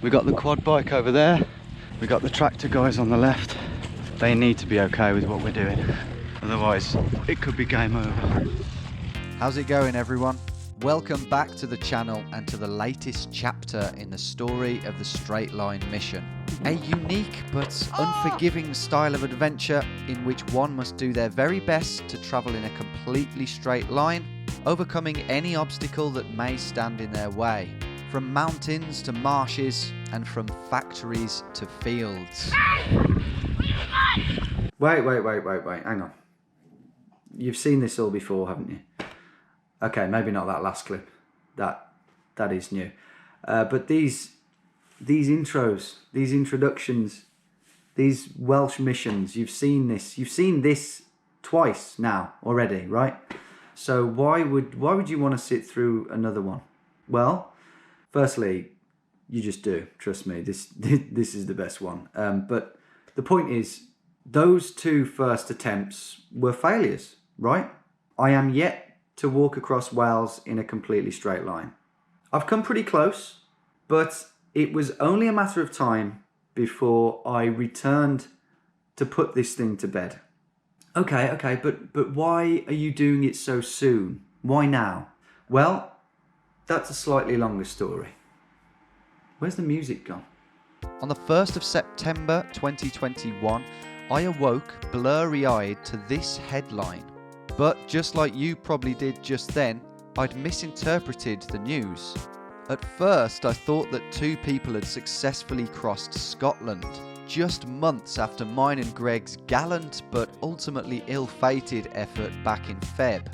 We got the quad bike over there. We got the tractor guys on the left. They need to be okay with what we're doing. Otherwise, it could be game over. How's it going, everyone? Welcome back to the channel and to the latest chapter in the story of the Straight Line mission. A unique but unforgiving style of adventure in which one must do their very best to travel in a completely straight line, overcoming any obstacle that may stand in their way. From mountains to marshes and from factories to fields. Wait, hang on. You've seen this all before, haven't you? Okay, maybe not that last clip. That is new. But these intros, these introductions, these Welsh missions, you've seen this. You've seen this twice now already, right? So why would you want to sit through another one? Well, firstly, you just do. Trust me, this is the best one. But the point is, those two first attempts were failures, right? I am yet to walk across Wales in a completely straight line. I've come pretty close, but it was only a matter of time before I returned to put this thing to bed. Okay, but why are you doing it so soon? Why now? Well, that's a slightly longer story. Where's the music gone? On the 1st of September 2021, I awoke blurry-eyed to this headline. But just like you probably did just then, I'd misinterpreted the news. At first, I thought that two people had successfully crossed Scotland, just months after mine and Greg's gallant but ultimately ill-fated effort back in Feb.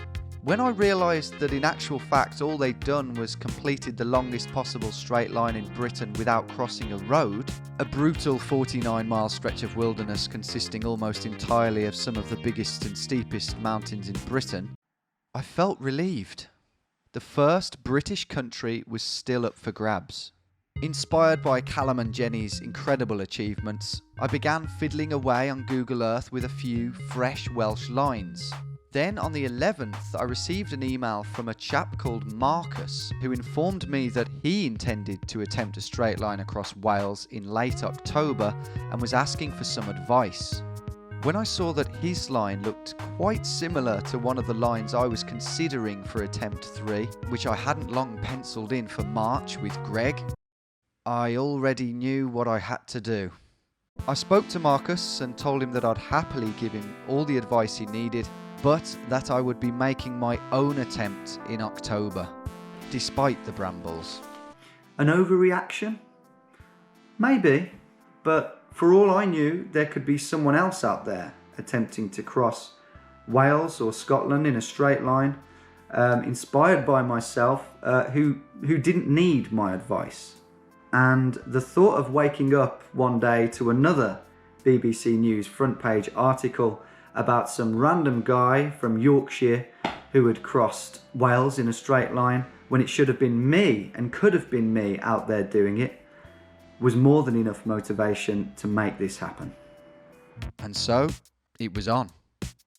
When I realised that in actual fact all they'd done was completed the longest possible straight line in Britain without crossing a road, a brutal 49-mile stretch of wilderness consisting almost entirely of some of the biggest and steepest mountains in Britain, I felt relieved. The first British country was still up for grabs. Inspired by Callum and Jenny's incredible achievements, I began fiddling away on Google Earth with a few fresh Welsh lines. Then on the 11th, I received an email from a chap called Marcus, who informed me that he intended to attempt a straight line across Wales in late October and was asking for some advice. When I saw that his line looked quite similar to one of the lines I was considering for attempt 3, which I hadn't long penciled in for March with Greg, I already knew what I had to do. I spoke to Marcus and told him that I'd happily give him all the advice he needed, but that I would be making my own attempt in October, despite the brambles. An overreaction? Maybe, but for all I knew, there could be someone else out there attempting to cross Wales or Scotland in a straight line, inspired by myself, who didn't need my advice. And the thought of waking up one day to another BBC News front page article about some random guy from Yorkshire who had crossed Wales in a straight line when it should have been me and could have been me out there doing it was more than enough motivation to make this happen. And so, it was on.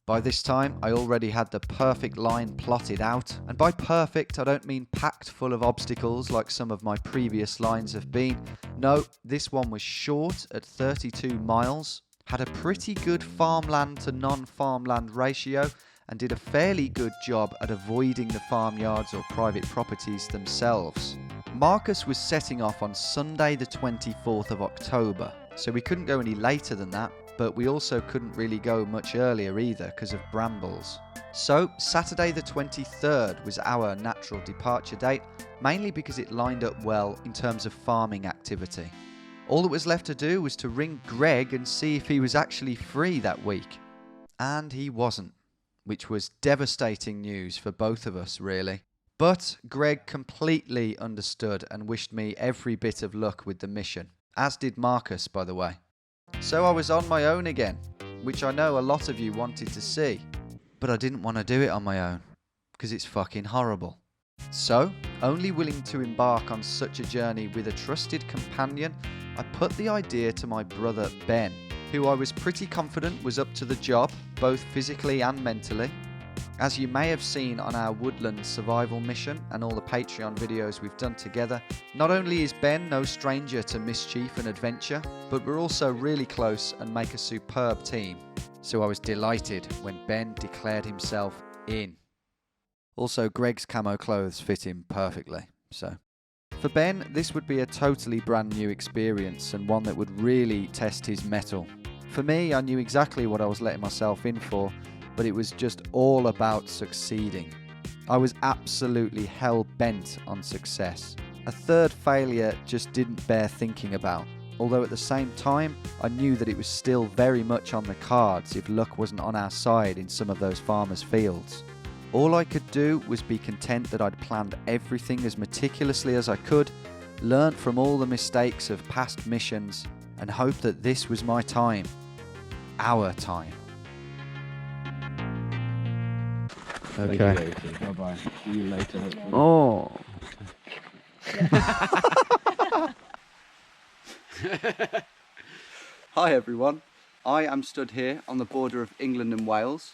By this time, I already had the perfect line plotted out, and by perfect I don't mean packed full of obstacles like some of my previous lines have been. No, this one was short at 32 miles, had a pretty good farmland to non-farmland ratio, and did a fairly good job at avoiding the farmyards or private properties themselves. Marcus was setting off on Sunday the 24th of October, so we couldn't go any later than that, but we also couldn't really go much earlier either because of brambles. So Saturday the 23rd was our natural departure date, mainly because it lined up well in terms of farming activity. All that was left to do was to ring Greg and see if he was actually free that week. And he wasn't, which was devastating news for both of us, really. But Greg completely understood and wished me every bit of luck with the mission, as did Marcus, by the way. So I was on my own again, which I know a lot of you wanted to see. But I didn't want to do it on my own, because it's fucking horrible. So, only willing to embark on such a journey with a trusted companion, I put the idea to my brother Ben, who I was pretty confident was up to the job, both physically and mentally. As you may have seen on our woodland survival mission and all the Patreon videos we've done together, not only is Ben no stranger to mischief and adventure, but we're also really close and make a superb team. So I was delighted when Ben declared himself in. Also, Greg's camo clothes fit him perfectly, so. For Ben, this would be a totally brand new experience and one that would really test his mettle. For me, I knew exactly what I was letting myself in for, but it was just all about succeeding. I was absolutely hell-bent on success. A third failure just didn't bear thinking about, although at the same time, I knew that it was still very much on the cards if luck wasn't on our side in some of those farmers' fields. All I could do was be content that I'd planned everything as meticulously as I could, learnt from all the mistakes of past missions, and hope that this was my time. Our time. Okay. Bye-bye. See you later. Oh. Hi everyone. I am stood here on the border of England and Wales.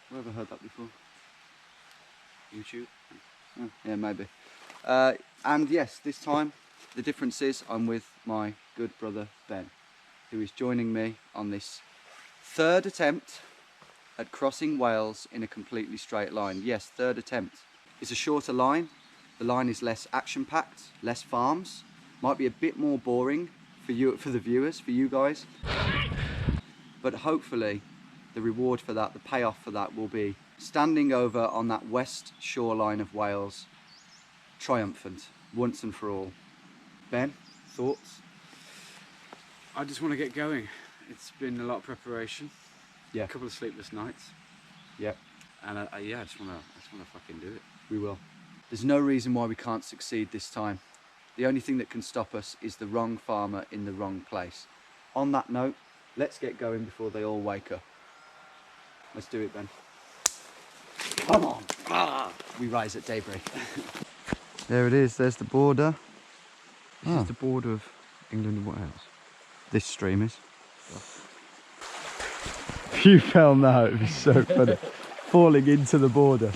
Where have I heard that before? YouTube? Oh, yeah, maybe. And yes, this time the difference is I'm with my good brother Ben, who is joining me on this third attempt at crossing Wales in a completely straight line. Yes, third attempt. It's a shorter line. The line is less action-packed, less farms. Might be a bit more boring for you, for the viewers, for you guys. But hopefully, the reward for that, the payoff for that, will be standing over on that west shoreline of Wales, triumphant, once and for all. Ben, thoughts? I just want to get going. It's been a lot of preparation. Yeah. A couple of sleepless nights. Yeah. And yeah, I just want to fucking do it. We will. There's no reason why we can't succeed this time. The only thing that can stop us is the wrong farmer in the wrong place. On that note, let's get going before they all wake up. Let's do it, Ben. Come on! Ah! We rise at daybreak. There it is, there's the border. This is the border of England and Wales. This stream is. If you fell now, it'd be so funny. Falling into the border.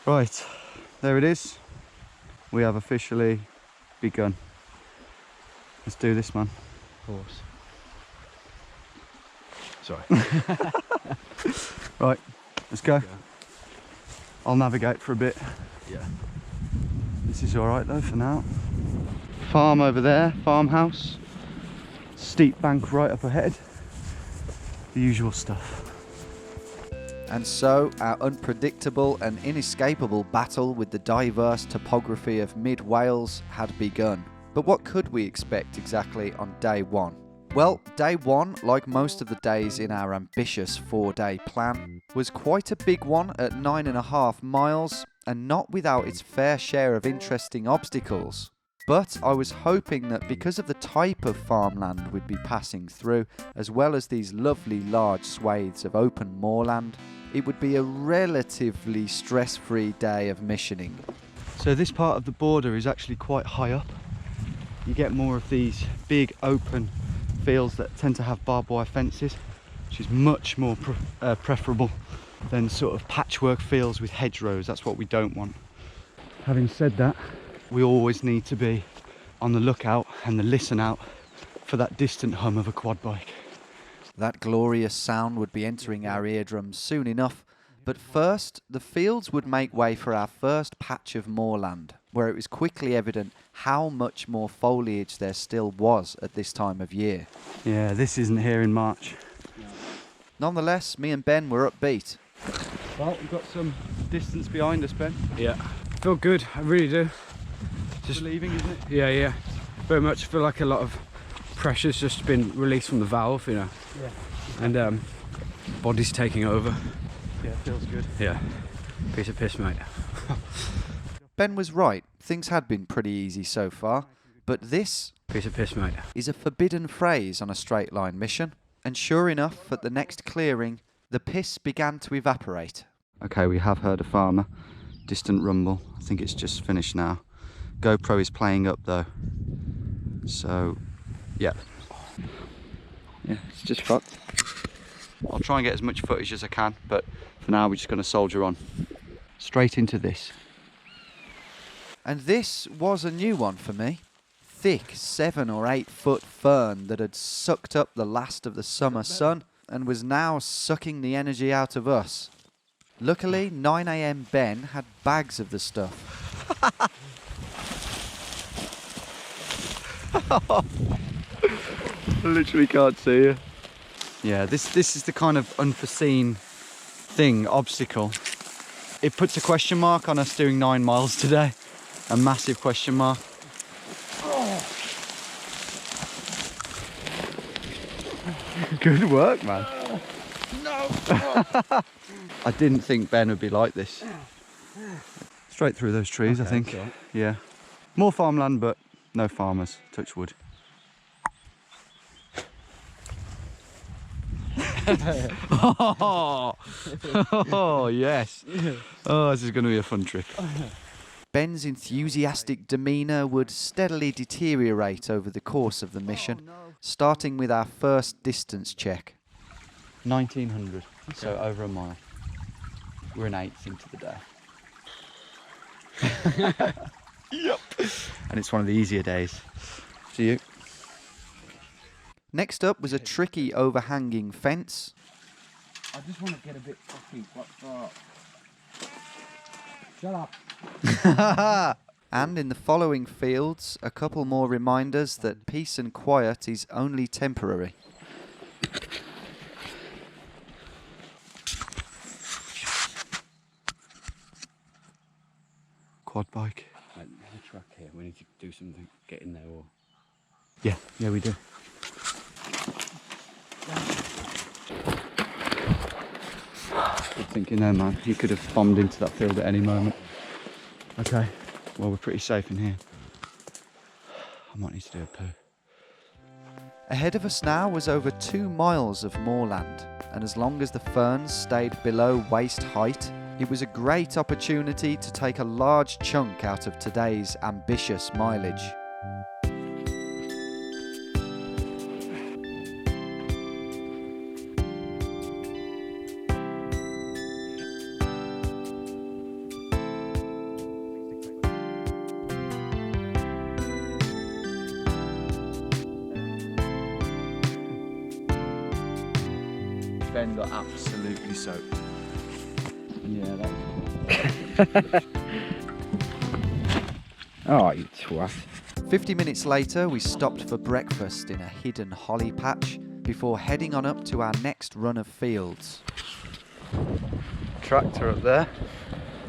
Right, there it is. We have officially begun. Let's do this, man. Horse. Sorry. Right, let's go. I'll navigate for a bit. Yeah. This is alright though for now. Farm over there, farmhouse. Steep bank right up ahead. The usual stuff. And so, our unpredictable and inescapable battle with the diverse topography of mid-Wales had begun. But what could we expect exactly on day one? Well, day one, like most of the days in our ambitious 4-day plan, was quite a big one at 9.5 miles, and not without its fair share of interesting obstacles. But I was hoping that because of the type of farmland we'd be passing through, as well as these lovely large swathes of open moorland, it would be a relatively stress-free day of missioning. So this part of the border is actually quite high up. You get more of these big open fields that tend to have barbed wire fences, which is much more preferable than sort of patchwork fields with hedgerows. That's what we don't want. Having said that, we always need to be on the lookout and the listen out for that distant hum of a quad bike. That glorious sound would be entering our eardrums soon enough, but first the fields would make way for our first patch of moorland, where it was quickly evident how much more foliage there still was at this time of year. Yeah, this isn't here in March. Nonetheless, me and Ben were upbeat. Well, we've got some distance behind us, Ben. Yeah. I feel good, I really do. Just leaving, isn't it? Yeah. Very much. I feel like a lot of pressure's just been released from the valve, you know. Yeah. And body's taking over. Yeah, feels good. Yeah. Piece of piss, mate. Ben was right, things had been pretty easy so far, but this Piece of piss, mate. is a forbidden phrase on a straight line mission, and sure enough, at the next clearing, the piss began to evaporate. Okay, we have heard a farmer. Distant rumble. I think it's just finished now. GoPro is playing up though. So, yeah. Yeah, it's just fucked. I'll try and get as much footage as I can, but for now we're just going to soldier on. Straight into this. And this was a new one for me. Thick 7 or 8 foot fern that had sucked up the last of the summer sun and was now sucking the energy out of us. Luckily, 9 AM Ben had bags of the stuff. I literally can't see you. Yeah, this is the kind of unforeseen thing, obstacle. It puts a question mark on us doing 9 miles today. A massive question mark. Good work, man. No! I didn't think Ben would be like this. Straight through those trees, Okay, I think. that's all right. Yeah. More farmland, but no farmers. Touch wood. Oh, yes. Oh, this is going to be a fun trip. Ben's enthusiastic demeanour would steadily deteriorate over the course of the mission, starting with our first distance check. 1900, so over a mile. We're an eighth into the day. Yep. And it's one of the easier days. See you. Next up was a tricky overhanging fence. I just want to get a bit fucking Shut up. And in the following fields, a couple more reminders that peace and quiet is only temporary. Quad bike. There's a truck here. We need to do something. Get in there or... Yeah, we do. Good thinking there, man. You could have bombed into that field at any moment. Okay, well, we're pretty safe in here. I might need to do a poo. Ahead of us now was over 2 miles of moorland, and as long as the ferns stayed below waist height, it was a great opportunity to take a large chunk out of today's ambitious mileage. Ben got absolutely soaked. Yeah, that was Oh, you twat. 50 minutes later, we stopped for breakfast in a hidden holly patch before heading on up to our next run of fields. tractor up there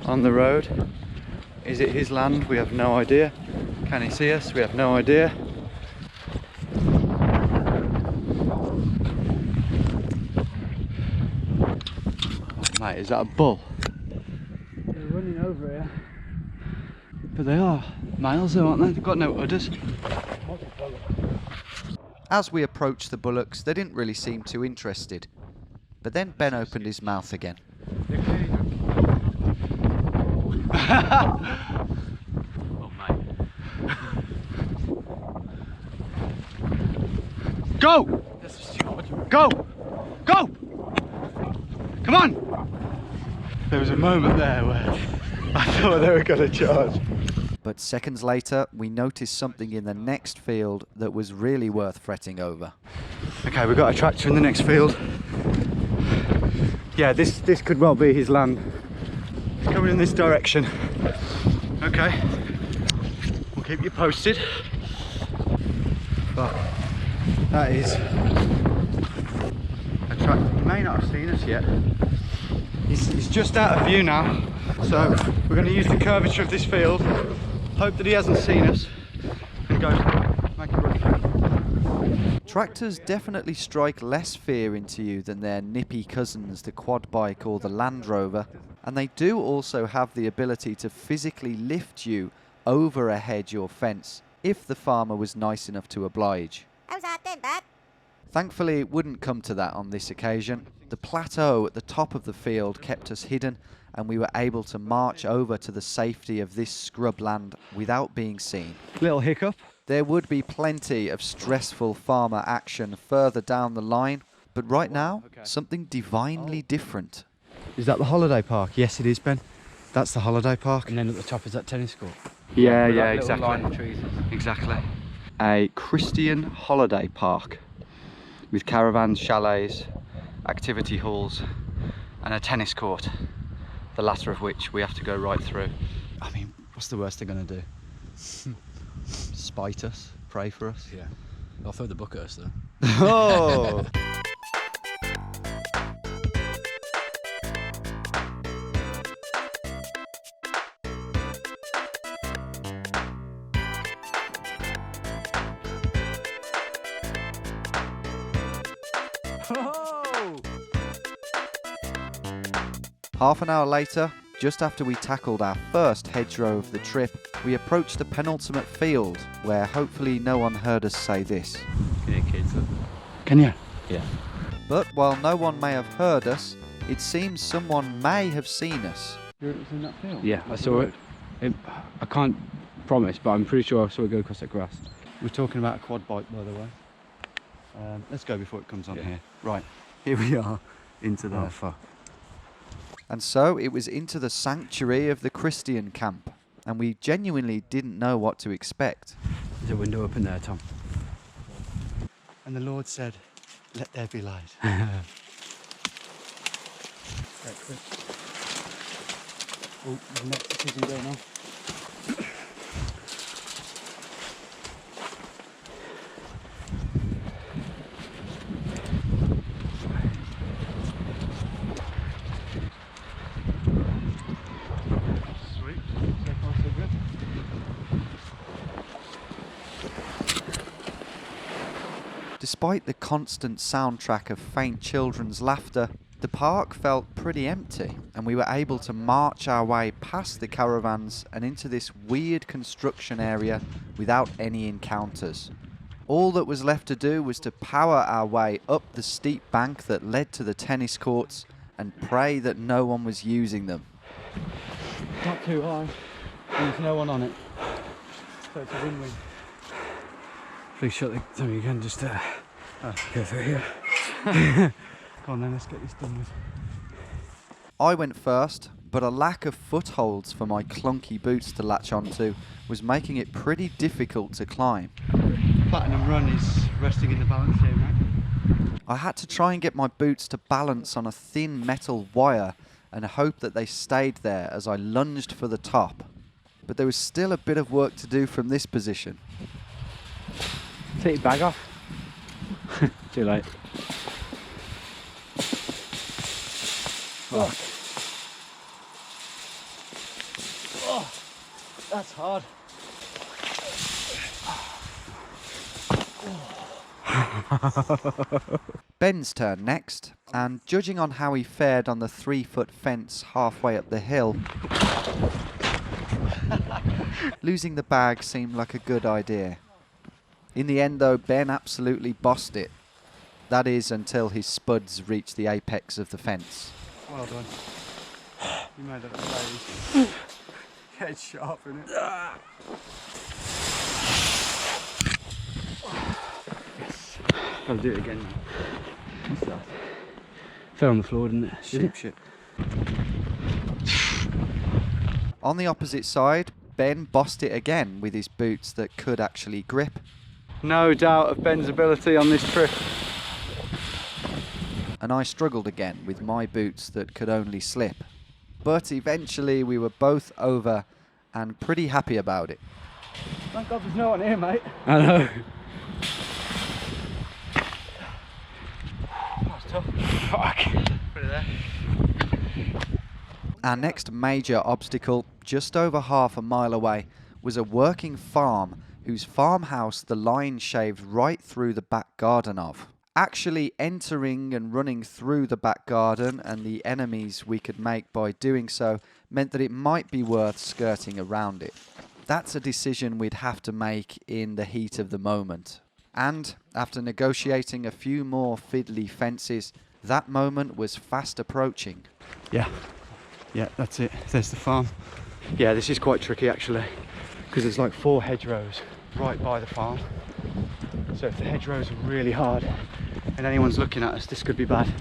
on the road. Is it his land? We have no idea. Can he see us? We have no idea. Mate, is that a bull? They're running over here. But they are males though, aren't they? They've got no udders. As we approached the bullocks, they didn't really seem too interested. But then Ben opened his mouth again. Oh, mate. Go! Go! Go! Come on! There was a moment there where I thought they were going to charge. But seconds later, we noticed something in the next field that was really worth fretting over. Okay, we've got a tractor in the next field. Yeah, this could well be his land. It's coming in this direction. Okay, we'll keep you posted. But that is a tractor. He may not have seen us yet. He's just out of view now, so we're going to use the curvature of this field, hope that he hasn't seen us, and go make a run for it. Tractors definitely strike less fear into you than their nippy cousins, the quad bike or the Land Rover, and they do also have the ability to physically lift you over a hedge or fence if the farmer was nice enough to oblige. How's that then, Dad? Thankfully, it wouldn't come to that on this occasion. The plateau at the top of the field kept us hidden, and we were able to march over to the safety of this scrubland without being seen. Little hiccup. There would be plenty of stressful farmer action further down the line, But right now, something divinely different. Is that the holiday park? Yes, it is, Ben. That's the holiday park. And then at the top is that tennis court. Yeah, With yeah, that little exactly. line of trees. Exactly. A Christian holiday park with caravans, chalets, activity halls, and a tennis court. The latter of which we have to go right through. I mean, what's the worst they're going to do? Spite us? Pray for us? Yeah. I'll throw the book at us though. Oh! Half an hour later, just after we tackled our first hedgerow of the trip, we approached the penultimate field, where hopefully no one heard us say this. Can you kids? Can you? Yeah. But while no one may have heard us, it seems someone may have seen us. You're in that field? Yeah, I saw it. I can't promise, but I'm pretty sure I saw it go across that grass. We're talking about a quad bike, by the way. Let's go before it comes on Yeah. here. Right, here we are, into there. Oh, fuck. And so it was into the sanctuary of the Christian camp, and we genuinely didn't know what to expect. There's a window up in there, Tom. And the Lord said, let there be light. Oh, the next isn't going on. Sweet, so far so good. Despite the constant soundtrack of faint children's laughter, the park felt pretty empty, and we were able to march our way past the caravans and into this weird construction area without any encounters. All that was left to do was to power our way up the steep bank that led to the tennis courts and pray that no one was using them. Not too high, and there's no one on it. So it's a win-win. Please shut the thing again, just go through here. Go on then, let's get this done with. I went first, but a lack of footholds for my clunky boots to latch onto was making it pretty difficult to climb. Platinum Run is resting in the balance here, mate. I had to try and get my boots to balance on a thin metal wire and hope that they stayed there as I lunged for the top. But there was still a bit of work to do from this position. Take your bag off. Too late. Fuck. Oh, that's hard. Ben's turn next, and judging on how he fared on the 3-foot fence halfway up the hill, losing the bag seemed like a good idea. In the end though, Ben absolutely bossed it. That is, until his spuds reached the apex of the fence. Well done. You made that play. Yeah, it's sharp, isn't it? Yes. I'll do it again now. What's that? Fell on the floor, didn't it? Shit. On the opposite side, Ben bossed it again with his boots that could actually grip. No doubt of Ben's ability on this trip. And I struggled again with my boots that could only slip. But eventually we were both over and pretty happy about it. Thank God there's no one here, mate. I know. That's tough. Fuck. Put it there. Our next major obstacle, just over half a mile away, was a working farm whose farmhouse the line shaved right through the back garden of. Actually entering and running through the back garden and the enemies we could make by doing so meant that it might be worth skirting around it. That's a decision we'd have to make in the heat of the moment. And after negotiating a few more fiddly fences, that moment was fast approaching. Yeah, that's it. There's the farm. Yeah, this is quite tricky actually, because there's like 4 hedgerows right by the farm. So if the hedgerows are really hard, and anyone's looking at us, this could be bad.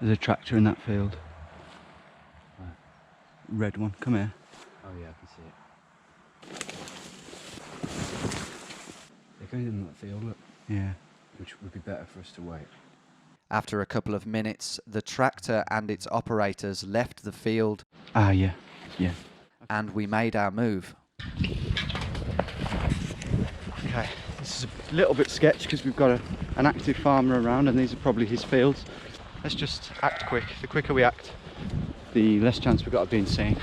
There's a tractor in that field. Red one, come here. Oh yeah, I can see it. They're going in that field, look. Yeah. Which would be better for us to wait. After a couple of minutes, the tractor and its operators left the field. Ah, yeah. And we made our move. Okay, this is a little bit sketch because we've got an active farmer around and these are probably his fields. Let's just act quick. The quicker we act, the less chance we've got of being seen.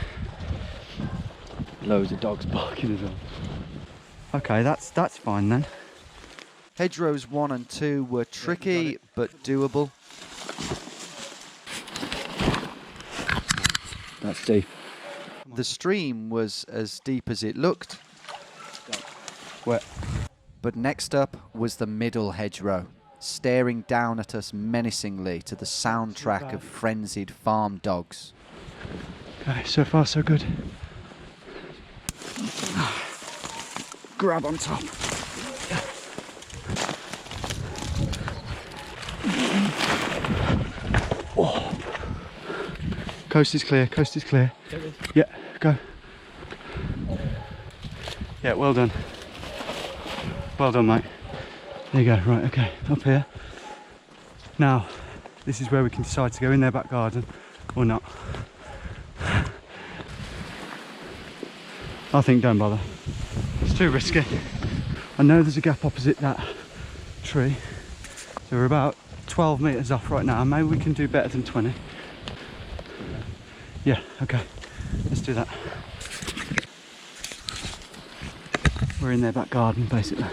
Loads of dogs barking as well. Okay, that's fine then. Hedgerows 1 and 2 were tricky but doable. That's deep. The stream was as deep as it looked. Wet. But next up was the middle hedgerow, staring down at us menacingly to the soundtrack of frenzied farm dogs. Okay, so far so good. Grab on top. Oh. Coast is clear, coast is clear. Yeah, go. Yeah, well done. Well done, mate. There you go, right, okay, up here. Now, this is where we can decide to go in their back garden or not. I think don't bother. It's too risky. I know there's a gap opposite that tree. So we're about 12 metres off right now. Maybe we can do better than 20. Yeah, okay. Let's do that. We're in their back garden, basically.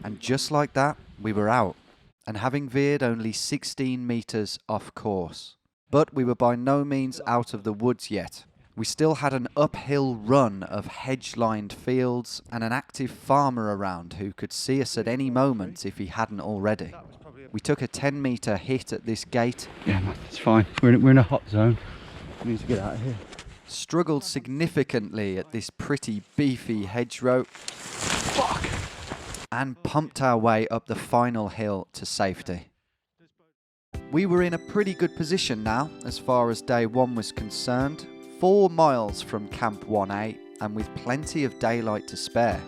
And just like that, we were out, and having veered only 16 metres off course. But we were by no means out of the woods yet. We still had an uphill run of hedge-lined fields and an active farmer around who could see us at any moment if he hadn't already. We took a 10-metre hit at this gate. Yeah, man, it's fine. We're in a hot zone. We need to get out of here. Struggled significantly at this pretty beefy hedgerow. Fuck! And pumped our way up the final hill to safety. We were in a pretty good position now, as far as day one was concerned. 4 miles from Camp 1A, and with plenty of daylight to spare.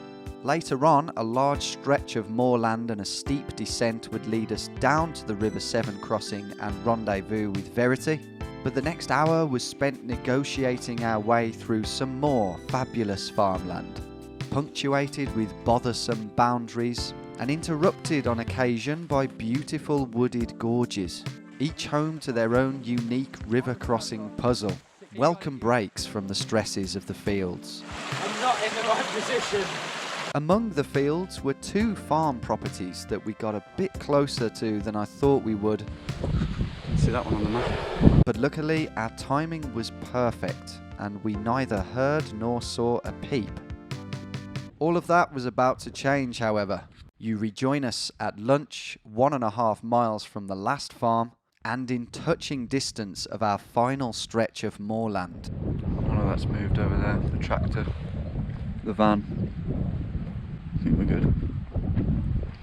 Later on, a large stretch of moorland and a steep descent would lead us down to the River Severn crossing and rendezvous with Verity. But the next hour was spent negotiating our way through some more fabulous farmland, punctuated with bothersome boundaries and interrupted on occasion by beautiful wooded gorges, each home to their own unique river crossing puzzle. Welcome breaks from the stresses of the fields. I'm not in the right position. Among the fields were 2 farm properties that we got a bit closer to than I thought we would. See that one on the map? But luckily our timing was perfect and we neither heard nor saw a peep. All of that was about to change, however. You rejoin us at lunch 1.5 miles from the last farm and in touching distance of our final stretch of moorland. Oh no, that's moved over there. The tractor, the van. I think we're good.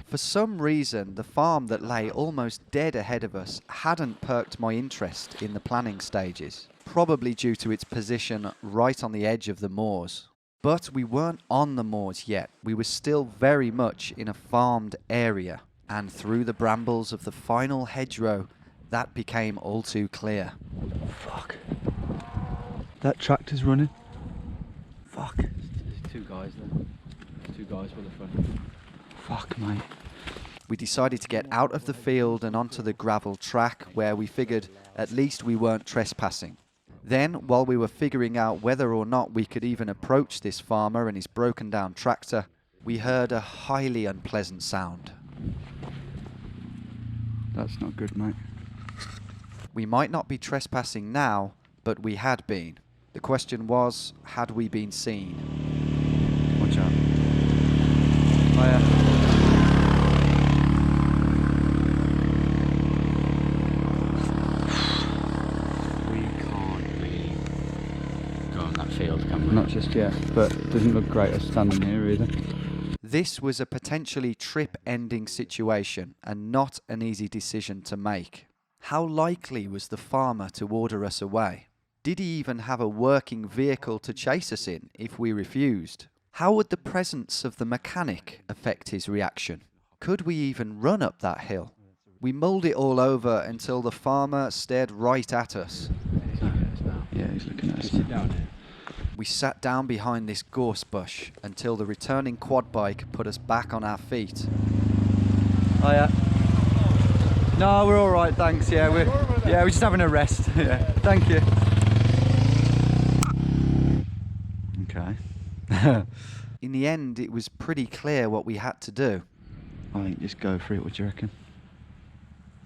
For some reason, the farm that lay almost dead ahead of us hadn't perked my interest in the planning stages, probably due to its position right on the edge of the moors. But we weren't on the moors yet. We were still very much in a farmed area, and through the brambles of the final hedgerow, that became all too clear. Fuck. That tractor's running. Fuck. There's 2 guys there. 2 guys by the front. Fuck, mate. We decided to get out of the field and onto the gravel track where we figured at least we weren't trespassing. Then, while we were figuring out whether or not we could even approach this farmer and his broken down tractor, we heard a highly unpleasant sound. That's not good, mate. We might not be trespassing now, but we had been. The question was, had we been seen? Watch out. Oh yeah. towards camera. Not just yet, but it doesn't look great us standing here either. This was a potentially trip-ending situation and not an easy decision to make. How likely was the farmer to order us away? Did he even have a working vehicle to chase us in if we refused? How would the presence of the mechanic affect his reaction? Could we even run up that hill? We mulled it all over until the farmer stared right at us. Yeah, he's looking at us now. We sat down behind this gorse bush until the returning quad bike put us back on our feet. Oh yeah. No, we're all right, thanks. Yeah, we're just having a rest. Yeah, thank you. Okay. In the end, it was pretty clear what we had to do. I think just go for it. What do you reckon?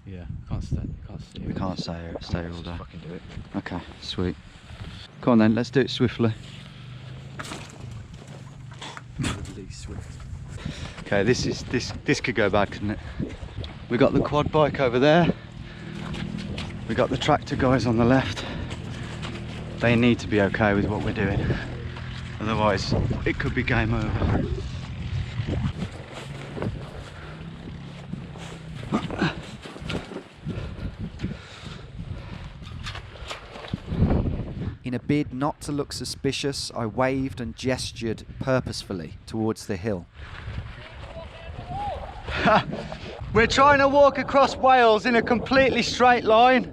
Yeah, can't stay. We can't stay here all day. Fucking do it. Okay, sweet. Come on then, let's do it swiftly. Okay, this could go bad, couldn't it? We got the quad bike over there. We got the tractor guys on the left. They need to be okay with what we're doing. Otherwise, it could be game over. In a bid not to look suspicious, I waved and gestured purposefully towards the hill. We're trying to walk across Wales in a completely straight line.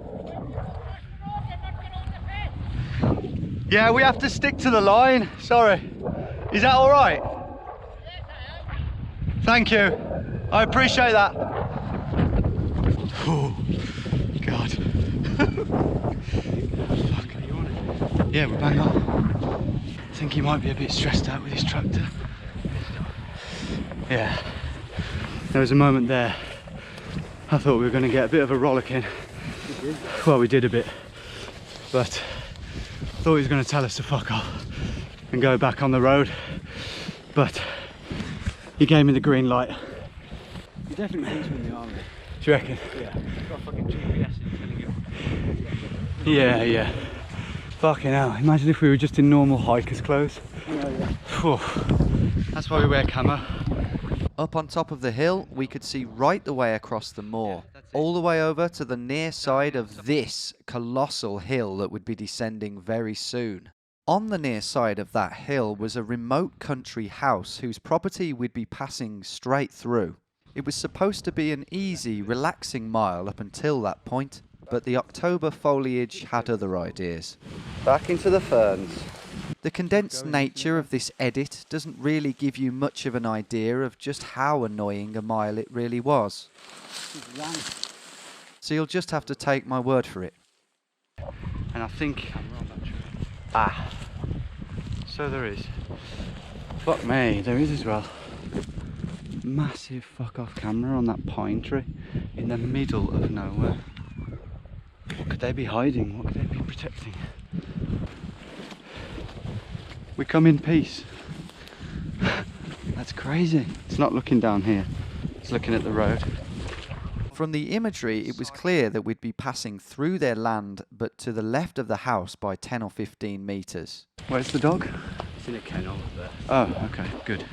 Yeah, we have to stick to the line. Sorry. Is that all right? Thank you. I appreciate that. Oh, God. Yeah, we're bang on. I think he might be a bit stressed out with his tractor. Yeah. There was a moment there I thought we were going to get a bit of a rollicking. Well, we did a bit, but I thought he was going to tell us to fuck off and go back on the road, but he gave me the green light. You definitely thinks we're in the army. Do you reckon? Yeah. Got a fucking GPS in telling you. Yeah. Fucking hell, imagine if we were just in normal hiker's clothes. Yeah. That's why we wear camo. Up on top of the hill, we could see right the way across the moor, all the way over to the near side of this colossal hill that would be descending very soon. On the near side of that hill was a remote country house whose property we'd be passing straight through. It was supposed to be an easy, relaxing mile up until that point, but the October foliage had other ideas. Back into the ferns. The condensed nature of this edit doesn't really give you much of an idea of just how annoying a mile it really was. So you'll just have to take my word for it. And I think... so there is. Fuck me, there is as well. Massive fuck off camera on that pine tree in the middle of nowhere. What could they be hiding? What could they be protecting? We come in peace. That's crazy. It's not looking down here, it's looking at the road. From the imagery, it was clear that we'd be passing through their land, but to the left of the house by 10 or 15 metres. Where's the dog? It's in a kennel up there. Oh, okay, good.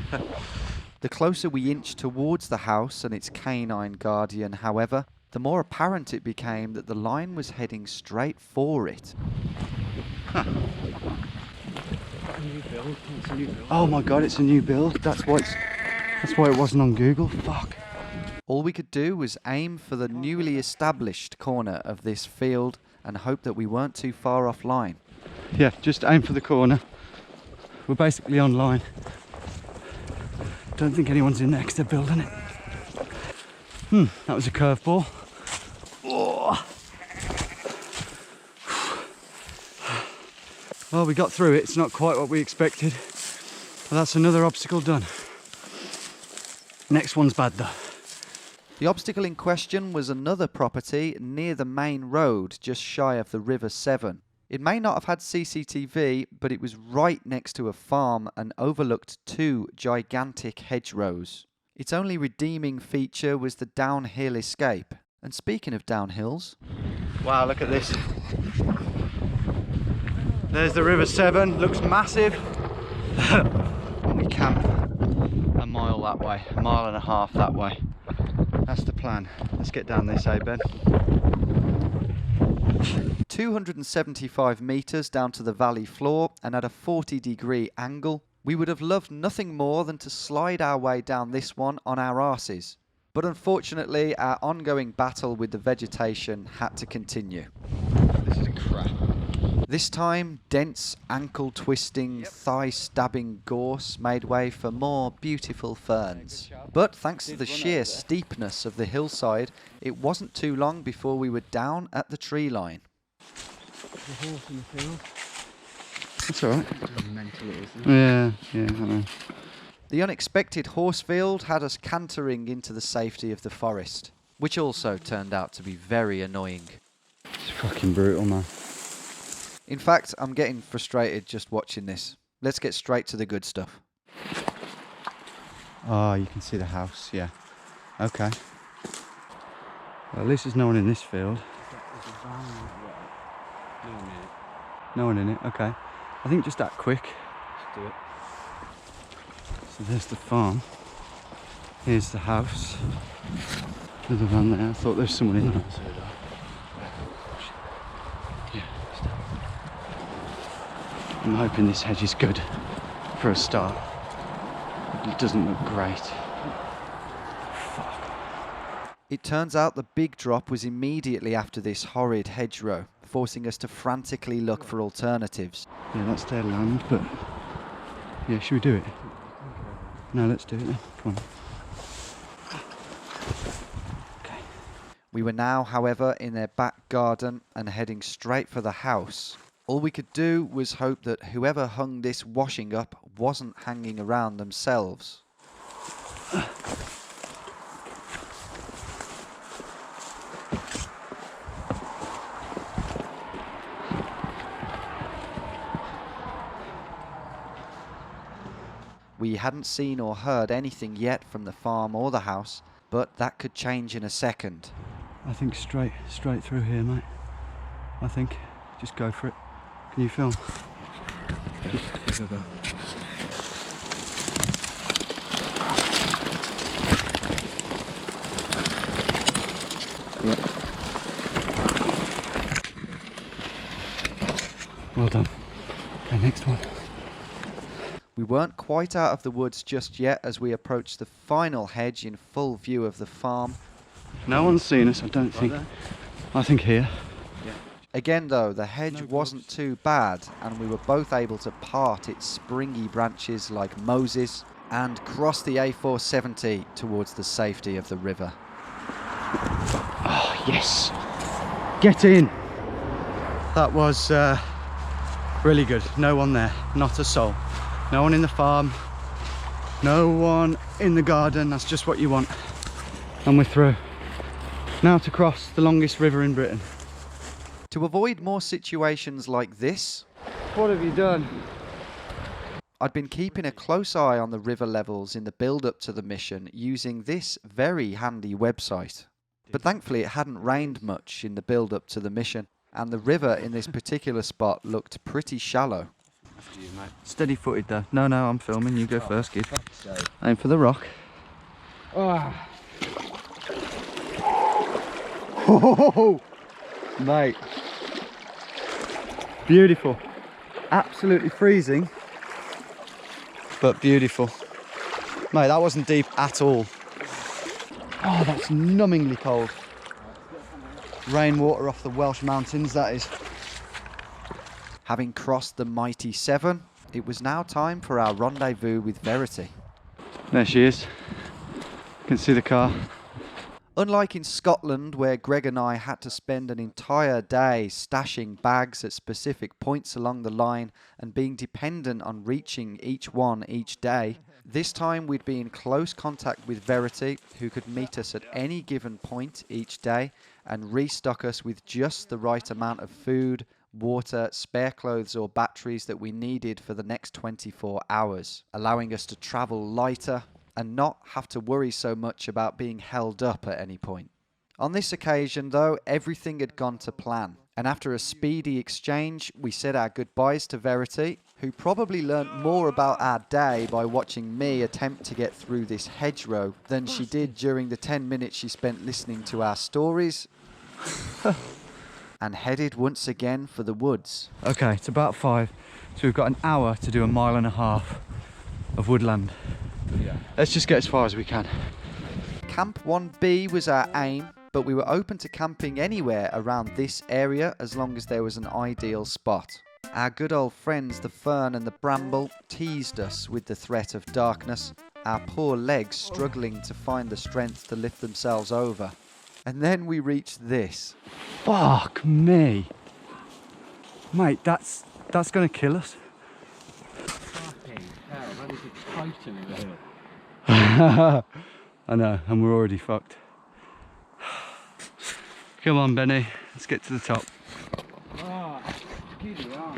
The closer we inched towards the house and its canine guardian, however, the more apparent it became that the line was heading straight for it. A new build. It's a new build. Oh my god, it's a new build. That's why it wasn't on Google. Fuck. All we could do was aim for the newly established corner of this field and hope that we weren't too far offline. Yeah, just aim for the corner. We're basically online. Don't think anyone's in there because they're building it. That was a curveball. Oh. Well, we got through it. It's not quite what we expected. But that's another obstacle done. Next one's bad though. The obstacle in question was another property near the main road just shy of the River Severn. It may not have had CCTV, but it was right next to a farm and overlooked two gigantic hedgerows. Its only redeeming feature was the downhill escape. And speaking of downhills... Wow, look at this. There's the River Severn, looks massive. We camp a mile that way, a mile and a half that way. That's the plan. Let's get down this, eh, Ben? 275 metres down to the valley floor, and at a 40-degree angle, we would have loved nothing more than to slide our way down this one on our arses. But unfortunately, our ongoing battle with the vegetation had to continue. This is crap. This time, dense, ankle-twisting, thigh-stabbing gorse made way for more beautiful ferns. But thanks to the sheer steepness of the hillside, it wasn't too long before we were down at the tree line. The horse in the field. That's alright. Mental it is. Yeah, I know. The unexpected horse field had us cantering into the safety of the forest, which also turned out to be very annoying. It's fucking brutal, man. In fact, I'm getting frustrated just watching this. Let's get straight to the good stuff. Oh, you can see the house, yeah. Okay. Well, at least there's no one in this field. No one in it, okay. I think just that quick. Let's do it. So there's the farm. Here's the house. There's a van there. I thought there was someone in there. Yeah. I'm hoping this hedge is good for a start. It doesn't look great. It turns out the big drop was immediately after this horrid hedgerow, forcing us to frantically look for alternatives. Yeah, that's their land, but yeah, should we do it? No, let's do it then. Come on. Okay. We were now, however, in their back garden and heading straight for the house. All we could do was hope that whoever hung this washing up wasn't hanging around themselves. We hadn't seen or heard anything yet from the farm or the house, but that could change in a second. I think straight through here, mate. I think. Just go for it. Can you film? Go. Yeah. Well done. Okay, next one. We weren't quite out of the woods just yet as we approached the final hedge in full view of the farm. No one's seen us, I don't think. I think here. Again though, the hedge wasn't too bad and we were both able to part its springy branches like Moses and cross the A470 towards the safety of the river. Oh, yes. Get in. That was really good. No one there, not a soul. No one in the farm, no one in the garden. That's just what you want. And we're through. Now to cross the longest river in Britain. To avoid more situations like this, What have you done? I'd been keeping a close eye on the river levels in the build-up to the mission using this very handy website. But thankfully it hadn't rained much in the build-up to the mission, and the river in this particular spot looked pretty shallow. After you, mate. Steady footed though. No, I'm filming. You go first, kid. Aim for the rock. Ah. Oh, mate. Beautiful. Absolutely freezing, but beautiful. Mate, that wasn't deep at all. Oh, that's numbingly cold. Rainwater off the Welsh mountains, that is. Having crossed the mighty Severn, it was now time for our rendezvous with Verity. There she is. You can see the car. Unlike in Scotland, where Greg and I had to spend an entire day stashing bags at specific points along the line and being dependent on reaching each one each day, this time we'd be in close contact with Verity, who could meet us at any given point each day and restock us with just the right amount of food, water, spare clothes or batteries that we needed for the next 24 hours, allowing us to travel lighter and not have to worry so much about being held up at any point. On this occasion though, everything had gone to plan, And after a speedy exchange, we said our goodbyes to Verity, who probably learnt more about our day by watching me attempt to get through this hedgerow than she did during the 10 minutes she spent listening to our stories, and headed once again for the woods. Okay, it's about 5, so we've got an hour to do 1.5 miles of woodland. Yeah. Let's just get as far as we can. Camp 1B was our aim, but we were open to camping anywhere around this area as long as there was an ideal spot. Our good old friends the fern and the bramble teased us with the threat of darkness, our poor legs struggling to find the strength to lift themselves over. And then we reached this. Fuck me. Mate, that's gonna kill us. Fucking hell, that is exciting in the hill. I know, and we're already fucked. Come on, Benny, let's get to the top. Oh, giddy on.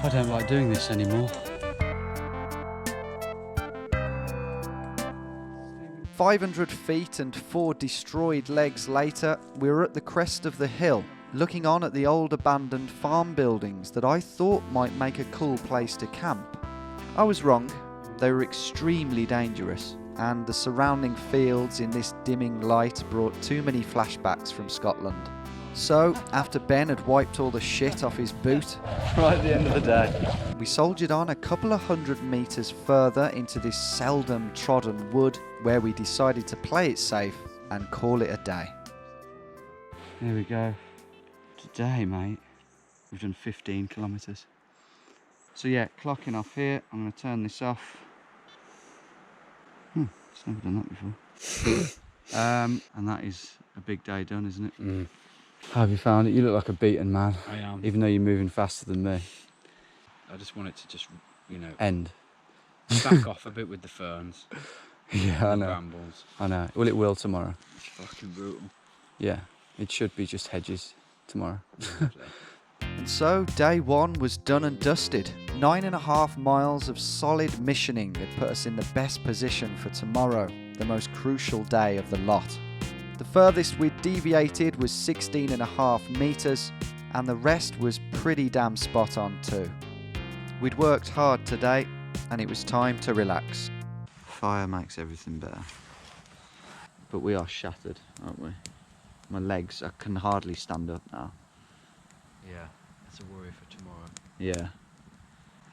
I don't like doing this anymore. 500 feet and 4 destroyed legs later, we were at the crest of the hill, looking on at the old abandoned farm buildings that I thought might make a cool place to camp. I was wrong. They were extremely dangerous, and the surrounding fields in this dimming light brought too many flashbacks from Scotland. So, after Ben had wiped all the shit off his boot, Right at the end of the day. we soldiered on a couple of 100 metres further into this seldom trodden wood, where we decided to play it safe and call it a day. There we go. Today, mate, we've done 15 kilometres. So yeah, clocking off here. I'm going to turn this off. It's never done that before. And that is a big day done, isn't it? Mm. How have you found it? You look like a beaten man. I am. Even though you're moving faster than me. I just want it to just, you know, End. back off a bit with the ferns. Yeah, I and know. brambles. I know. Well, it will tomorrow. It's fucking brutal. Yeah, it should be just hedges tomorrow. And so, day one was done and dusted. 9.5 miles of solid missioning had put us in the best position for tomorrow, the most crucial day of the lot. The furthest we'd deviated was 16.5 metres, and the rest was pretty damn spot on too. We'd worked hard today, and it was time to relax. Fire makes everything better. But we are shattered, aren't we? My legs, I can hardly stand up now. Yeah, that's a worry for tomorrow. Yeah.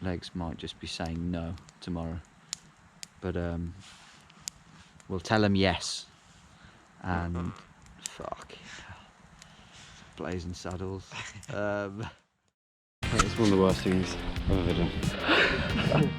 Legs might just be saying no tomorrow. But we'll tell them yes. And fuck. Blazing saddles. It's one of the worst things I've ever done.